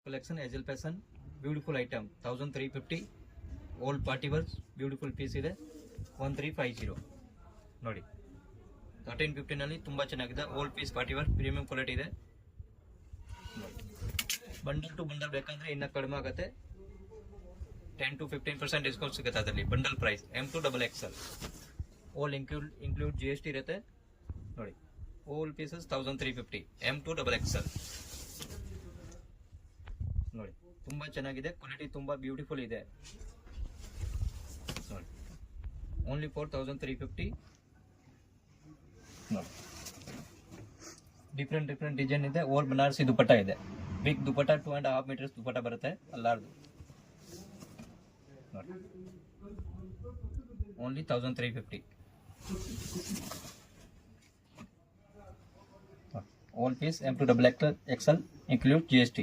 collection Agile Fashion beautiful item 1350 old party wear beautiful piece ಇದೆ 1350 ನೋಡಿ 1350 ನಲ್ಲಿ ತುಂಬಾ ಚೆನ್ನಾಗಿದೆ old piece party wear premium quality ಇದೆ ಬಂಡಲ್ ಟು ಬಂಡಲ್ ಬೇಕಂದ್ರೆ ಇನ್ನ ಕಡಿಮೆ ಆಗುತ್ತೆ 10 to 15% ಡಿಸ್ಕೌಂಟ್ ಸಿಗುತ್ತೆ ಅದರಲ್ಲಿ bundle price M2 XXL all include GST ಇರುತ್ತೆ ನೋಡಿ all pieces 1350 M2 XXL ನೋಡಿ ತುಂಬಾ ಚೆನ್ನಾಗಿದೆ ಕ್ವಾಲಿಟಿ ತುಂಬಾ ಬ್ಯೂಟಿಫುಲ್ ಇದೆ ನೋಡಿ ಓನ್ಲಿ 4350 ನೋಡಿ ಡಿಫರೆಂಟ್ ಡಿಸೈನ್ ಇದೆ ಓಲ್ ಬನಾರಸಿ ದುಪಟ್ಟ ಇದೆ ಬಿಗ್ ದುಪಟ್ಟ 2.5 ಮೀಟರ್ಸ್ ದುಪಟ್ಟ ಬರುತ್ತೆ ಅಲ್ಲಾರ್ದು ನೋಡಿ only 1350 all piece M2 XXL include GST